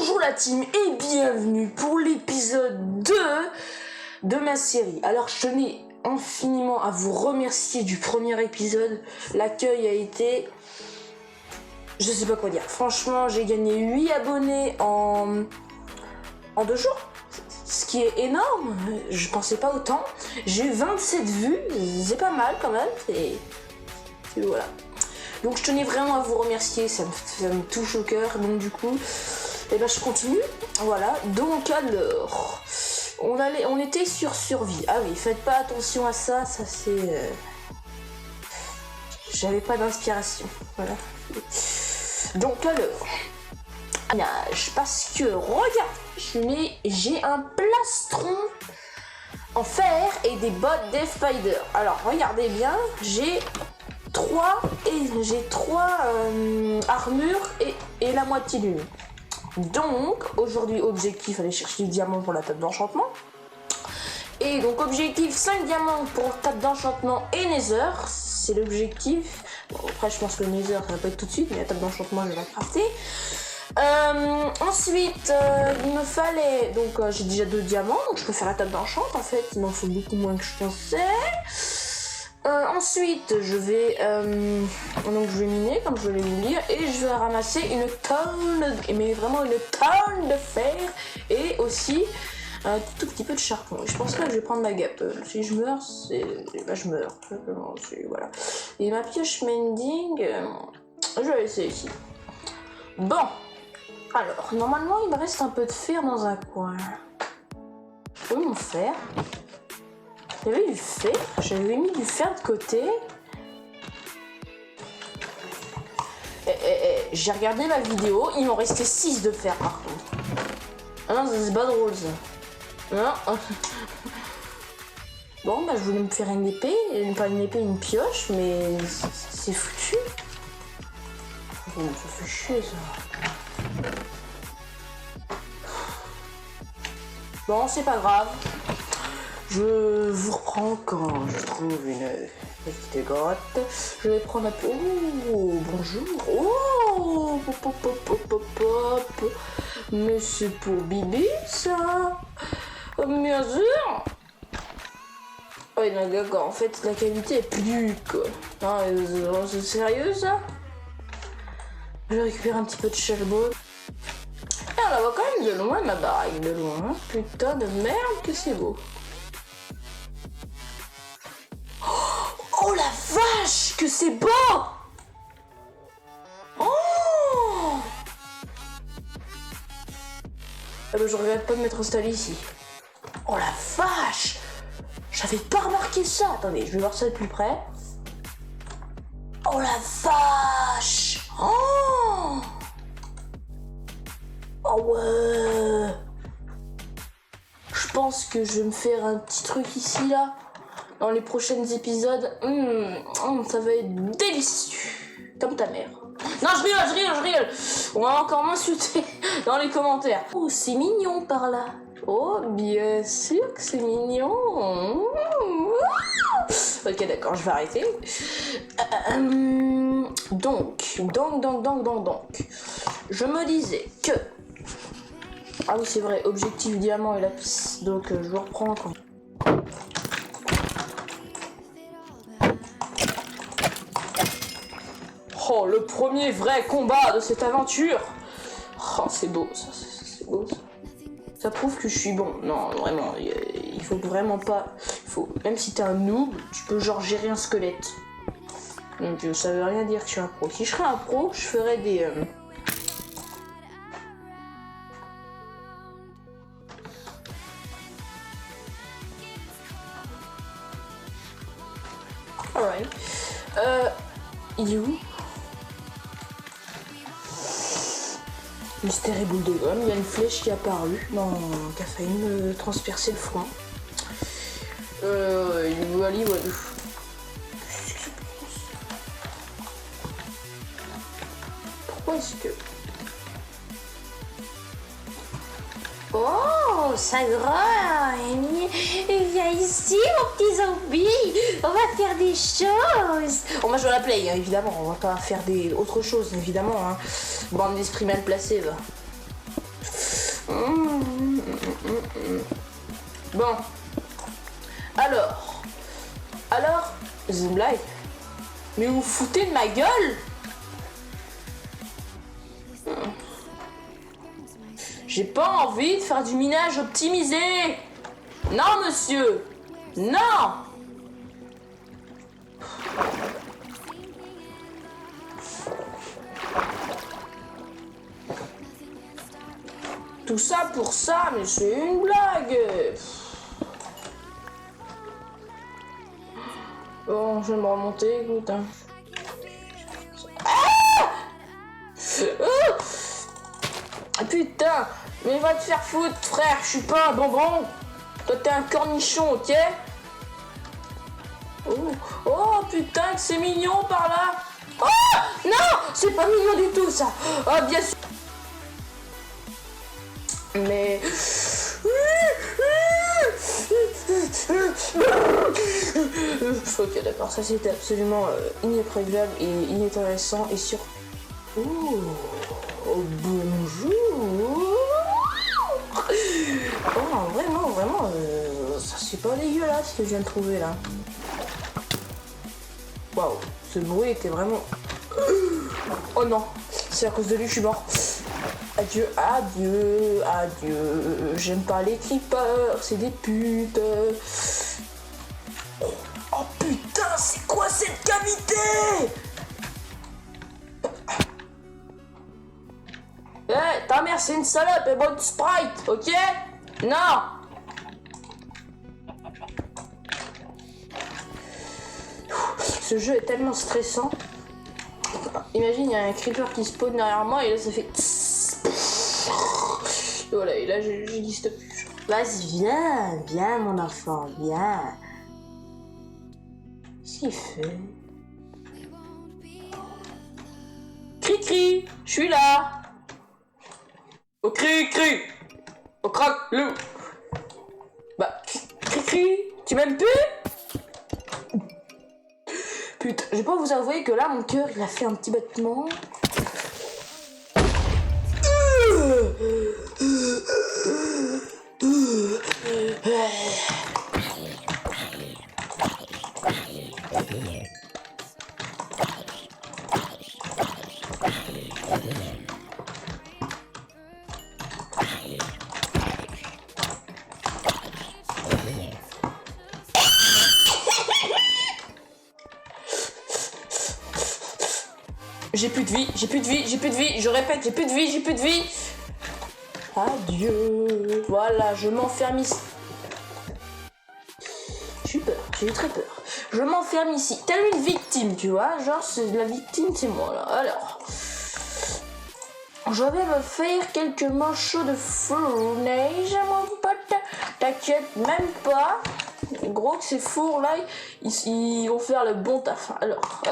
Bonjour la team et bienvenue pour l'épisode 2 de ma série. Alors je tenais infiniment à vous remercier du premier épisode. L'accueil a été... je sais pas quoi dire. Franchement, j'ai gagné 8 abonnés en 2 jours. Ce qui est énorme. Je pensais pas autant. J'ai eu 27 vues. C'est pas mal quand même. Et voilà. Donc je tenais vraiment à vous remercier. Ça me touche au cœur. Donc du coup... et ben je continue, voilà. Donc alors, on était sur survie. Ah oui, faites pas attention à ça, ça c'est... j'avais pas d'inspiration, voilà. Donc alors, nage, parce que regarde, j'ai un plastron en fer et des bottes des Spider. Alors regardez bien, j'ai 3 armures et la moitié d'une. Donc, aujourd'hui, objectif, aller chercher du diamant pour la table d'enchantement. Et donc, objectif, 5 diamants pour table d'enchantement et Nether. C'est l'objectif. Bon, après, je pense que le Nether, ça va pas être tout de suite, mais la table d'enchantement, je vais la crafter. Ensuite, il me fallait... donc, j'ai déjà 2 diamants, donc je peux faire la table d'enchant. En fait, il m'en faut beaucoup moins que je pensais. Ensuite, je vais miner comme je l'ai dit et je vais ramasser une tonne, mais vraiment une tonne de fer et aussi un tout petit peu de charbon. Je pense que je vais prendre ma gap. Si je meurs, je meurs. Voilà. Et ma pioche mending, je vais laisser ici. Bon, alors normalement il me reste un peu de fer dans un coin. Où mon fer? J'avais du fer, j'avais mis du fer de côté. J'ai regardé la vidéo, il m'en restait 6 de fer par contre. Ah non, c'est pas drôle ça. Non. Bon, bah je voulais me faire une épée, pas une épée, une pioche, mais c'est foutu. Oh, ça fait chier ça. Bon, c'est pas grave. Je vous reprends quand je trouve une petite grotte. Je vais prendre un peu... oh, bonjour. Oh, pop, pop, pop, pop, pop. Mais c'est pour Bibi, ça. Bien sûr. Ouais, non, d'accord. En fait, la qualité est plus, quoi. Non, c'est sérieux, ça? Je récupère un petit peu de charbon. Et on la voit quand même de loin, ma baraque, de loin. Hein. Putain de merde que c'est beau. Oh la vache, que c'est beau! Oh! Ah bah je regrette pas de m'être installé ici. Oh la vache! J'avais pas remarqué ça. Attendez, je vais voir ça de plus près. Oh la vache! Oh! Oh ouais! Je pense que je vais me faire un petit truc ici là. Dans les prochains épisodes, ça va être délicieux. Comme ta mère. Non, je rigole. On va encore m'insulter dans les commentaires. Oh, c'est mignon par là. Oh, bien sûr que c'est mignon. Ok, d'accord, je vais arrêter. Donc. Je me disais que... ah oui, c'est vrai, objectif diamant et lapis. Donc, je vous reprends quand... oh, le premier vrai combat de cette aventure. Oh, c'est beau, ça, c'est beau, ça. Ça prouve que je suis bon. Non, vraiment, il faut vraiment pas... même si t'es un noob, tu peux genre gérer un squelette. Donc ça veut rien dire que je suis un pro. Si je serais un pro, je ferais des... alright. Il est où? Mystère et boule de gomme, il y a une flèche qui est apparue, qui a failli me transpercer le front. Walou. Pourquoi est-ce que... oh, ça grogne. Viens ici, mon petit zombie. On va faire des choses. On va jouer à la play, hein, évidemment. On va pas faire autre chose, évidemment. Hein. Bande d'esprits mal placés, va. Bon. Alors, c'est une blague. Mais vous vous foutez de ma gueule? J'ai pas envie de faire du minage optimisé. Non, monsieur. Non. Tout ça pour ça, mais c'est une blague. Bon, je vais me remonter, écoute. Hein. Ah putain, mais va te faire foutre, frère, je suis pas un bonbon. Toi, t'es un cornichon, ok? Oh putain, que c'est mignon par là. Oh non, c'est pas mignon du tout, ça. Oh, bien sûr. Mais... Ok, d'accord, ça c'était absolument inéprévisible et inintéressant et sur... Oh, bonjour. Oh, vraiment, ça c'est pas dégueulasse ce que je viens de trouver là. Waouh, ce bruit était vraiment... Oh non, c'est à cause de lui que je suis mort. Adieu, adieu, adieu. J'aime pas les creepers, c'est des putes. Oh putain, c'est quoi cette cavité? Eh, ta mère c'est une salope et bonne Sprite, ok? Non. Ce jeu est tellement stressant. Imagine, il y a un creeper qui spawn derrière moi et là ça fait... Et voilà, et là j'existe plus. Vas-y, viens mon enfant, viens. Qu'est-ce qu'il fait? Cri-cri, je suis là. Au cri-cri, au crac-loup. Bah, cri-cri, tu m'aimes plus? Putain, je vais pas vous avouer que là, mon cœur, il a fait un petit battement. J'ai plus de vie, je répète, j'ai plus de vie. Adieu. Voilà, je m'enferme ici. J'ai eu peur, j'ai eu très peur. Je m'enferme ici, telle une victime, tu vois. Genre, la victime, c'est moi, là. Alors, je vais me faire quelques morceaux de fournaise, mon pote. T'inquiète même pas. Gros, que ces fours, là, ils vont faire le bon taf. Alors,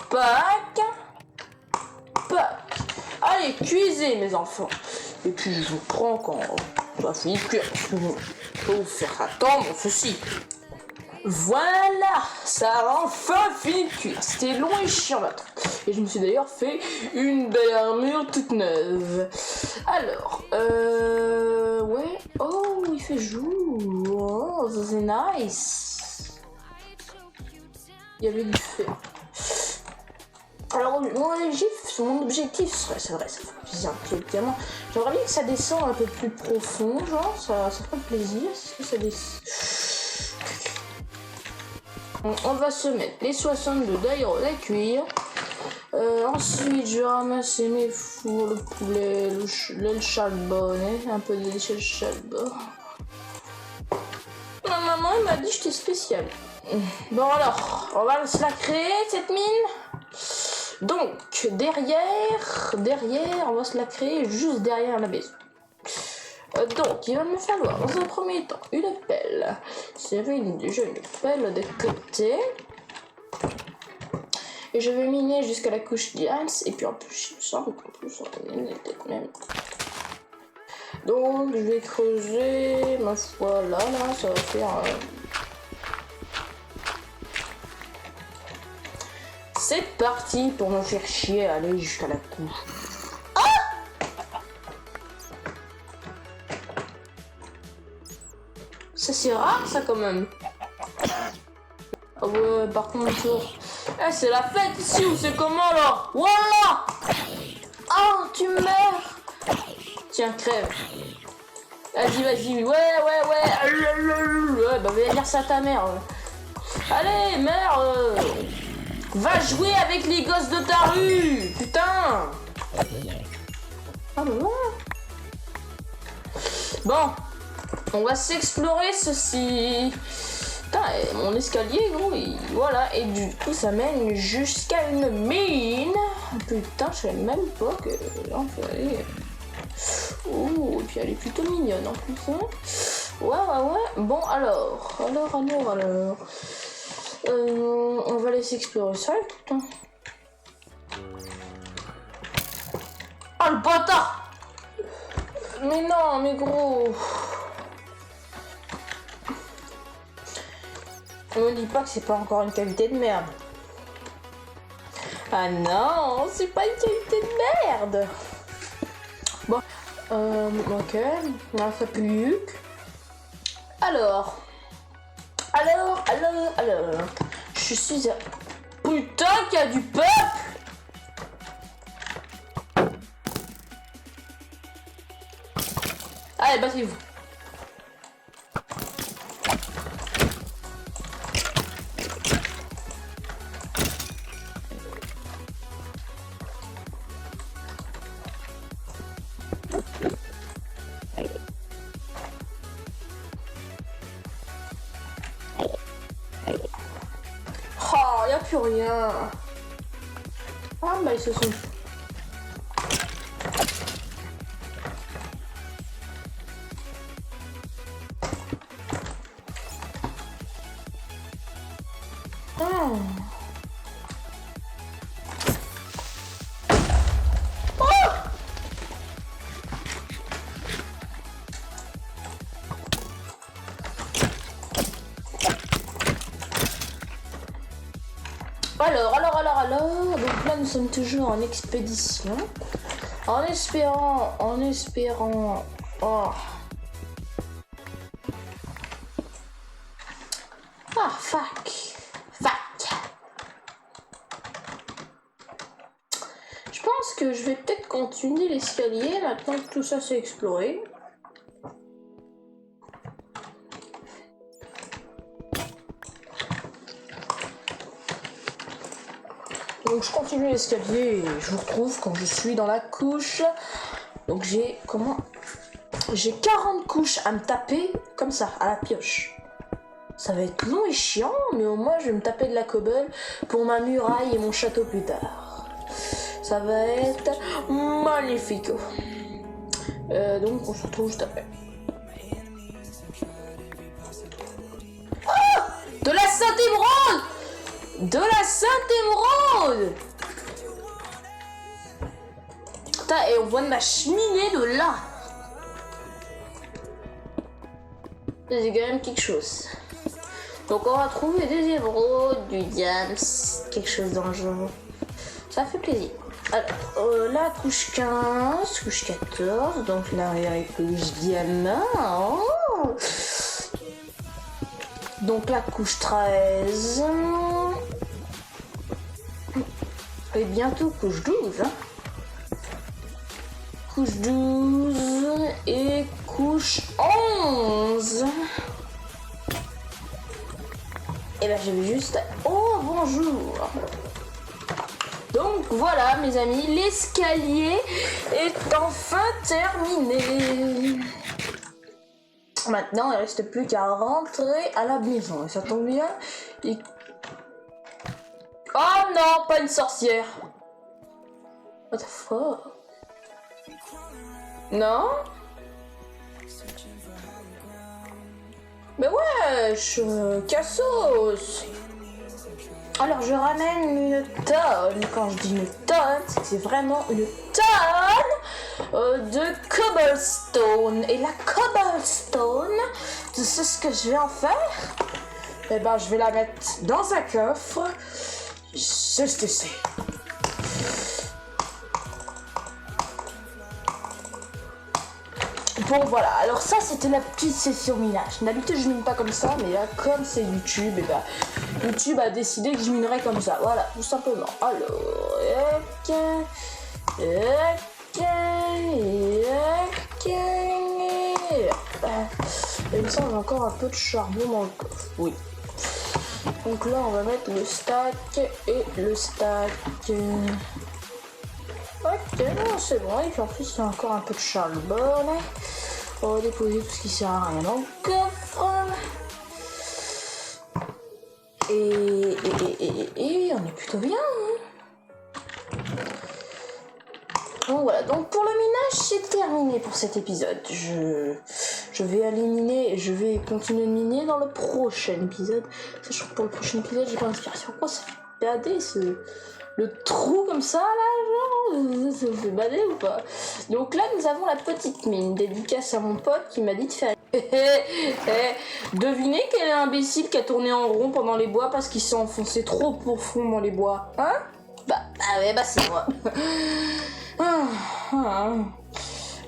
Pack. Allez, cuisez mes enfants. Et puis je vous prends quand ça finit de cuire. Je peux vous faire attendre ceci. Voilà, ça a enfin fini de cuire. C'était long et chiant là. Et je me suis d'ailleurs fait une belle armure toute neuve. Alors, ouais. Oh, il fait jour. Oh, ça c'est nice. Il y avait du fer. Alors, mon objectif serait, c'est vrai, ça fait plaisir, évidemment. J'aimerais bien que ça descende un peu plus profond, genre, ça ferait plaisir. Est-ce que ça descend? On va se mettre les 62 d'ailleurs à cuire. Ensuite, je vais ramasser mes fours, le poulet, l'aile charbonné, un peu de l'échelle charbon. Ma maman elle m'a dit que j'étais spécial. Bon alors, on va se la créer cette mine. Donc, derrière, on va se la créer juste derrière la maison. Donc, il va me falloir, dans un premier temps, une pelle. J'avais déjà une pelle de côté. Et je vais miner jusqu'à la couche d'ice. Et puis en plus, il me semble qu'en plus, on était quand même. Donc, je vais creuser, ma foi, là, ça va faire... C'est parti pour me faire chier à aller jusqu'à la couche. Ah! Ça c'est rare ça quand même. Ah ouais, par contre, c'est la fête ici ou c'est comment là? Voilà. Oh, tu meurs. Tiens, crève. Vas-y. Ouais. Bah viens dire ça à ta mère. Allez, mère. Va jouer avec les gosses de ta rue. Putain. Ah bah voilà. Bon. On va s'explorer ceci. Putain, mon escalier, gros, voilà. Et du coup, ça mène jusqu'à une mine. Putain, je savais même pas que là, on peut aller... Oh, et puis elle est plutôt mignonne en plus. Hein. Ouais. Bon, alors. On va laisser explorer ça, putain. Oh, le bâtard! Mais non, mais gros. On me dit pas que c'est pas encore une qualité de merde. Ah non, c'est pas une qualité de merde. Bon, ok, là ça pue. Alors, je suis à... Putain qu'il y a du peuple. Allez, battez-vous. Oh, y a plus rien. Ah bah ils se sont... Oh. Alors, donc là nous sommes toujours en expédition. En espérant. Oh. Ah, fuck. Je pense que je vais peut-être continuer l'escalier maintenant que tout ça s'est exploré. Donc je continue l'escalier et je vous retrouve quand je suis dans la couche. Donc j'ai 40 couches à me taper comme ça, à la pioche. Ça va être long et chiant, mais au moins je vais me taper de la cobble pour ma muraille et mon château plus tard. Ça va être magnifique. Donc on se retrouve juste après. Oh, de la Sainte-Émeraude! De la Sainte-Émeraude! Putain, et on voit ma cheminée de là. C'est quand même quelque chose. Donc on va trouver des émeraudes, du diams, quelque chose dans le genre. Ça fait plaisir. Alors, la couche 15, couche 14, donc l'arrière est couche diamant. Oh. Donc la couche 13. Et bientôt couche 12. Hein. Couche 12 et couche 11. Et ben j'ai juste... Oh bonjour. Donc voilà mes amis, l'escalier est enfin terminé. Maintenant il ne reste plus qu'à rentrer à la maison. Et ça tombe bien. Oh non, pas une sorcière. What the fuck? Non? Mais wesh, Cassos. Alors je ramène une tonne. Quand je dis une tonne, c'est que c'est vraiment une tonne de cobblestone. Et la cobblestone, tu sais ce que je vais en faire? Eh ben je vais la mettre dans un coffre. Juste ici. Bon voilà, alors ça c'était la petite session minage. D'habitude je mine pas comme ça, mais là comme c'est YouTube, et bah YouTube a décidé que je minerais comme ça. Voilà, tout simplement. Alors, il me semble encore un peu de charbon dans le coffre. Oui. Donc là on va mettre le stack et le stack. Ok, non, c'est bon, et puis en plus il y a encore un peu de charbon. On va déposer tout ce qui sert à rien dans le coffre. Et on est plutôt bien. Hein. Donc voilà, donc pour le minage c'est terminé pour cet épisode. Je vais aller miner et je vais continuer de miner dans le prochain épisode. Sachant que pour le prochain épisode j'ai pas d'inspiration. Pourquoi ça fait bader le trou comme ça là, genre, ça fait bader ou pas? Donc là nous avons la petite mine, dédicace à mon pote qui m'a dit de faire. Devinez quel est imbécile qui a tourné en rond pendant les bois parce qu'il s'est enfoncé trop profond dans les bois, hein? Bah ouais, bah c'est moi.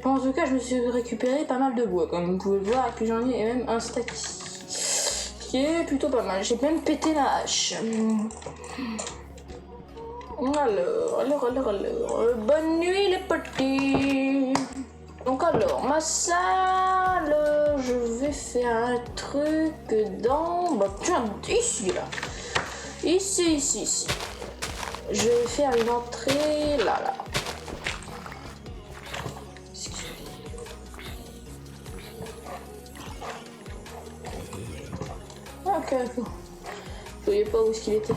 Bon, en tout cas je me suis récupéré pas mal de bois comme vous pouvez le voir, et puis j'en ai même un stack ici, qui est plutôt pas mal. J'ai même pété la hache. Alors, bonne nuit les petits. Donc alors, ma salle, je vais faire un truc dans... Bah tiens, ici là. Ici. Je vais faire une entrée là. Ok. Je voyais pas où est-ce qu'il était.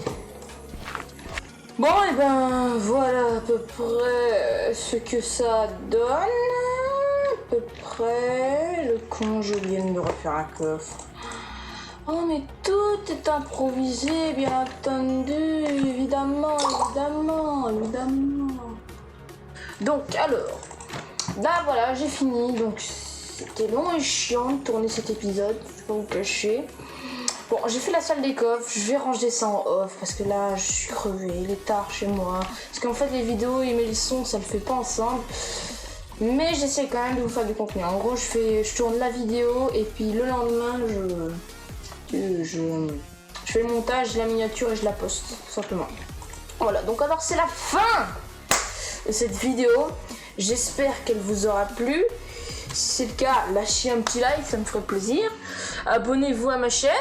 Bon, et ben voilà à peu près ce que ça donne. À peu près. Le con, je viens de me refaire un coffre. Oh, mais tout est improvisé, bien entendu. Évidemment. Donc, alors. Là, voilà, j'ai fini. Donc, c'était long et chiant de tourner cet épisode. Je vais pas vous cacher. Bon, j'ai fait la salle des coffres, je vais ranger ça en off parce que là je suis crevée, il est tard chez moi. Parce qu'en fait les vidéos et les sons ça le fait pas ensemble. Mais j'essaie quand même de vous faire du contenu. En gros je tourne la vidéo et puis le lendemain je fais le montage, la miniature et je la poste tout simplement. Voilà, donc alors c'est la fin de cette vidéo. J'espère qu'elle vous aura plu. Si c'est le cas, lâchez un petit like, ça me ferait plaisir. Abonnez-vous à ma chaîne.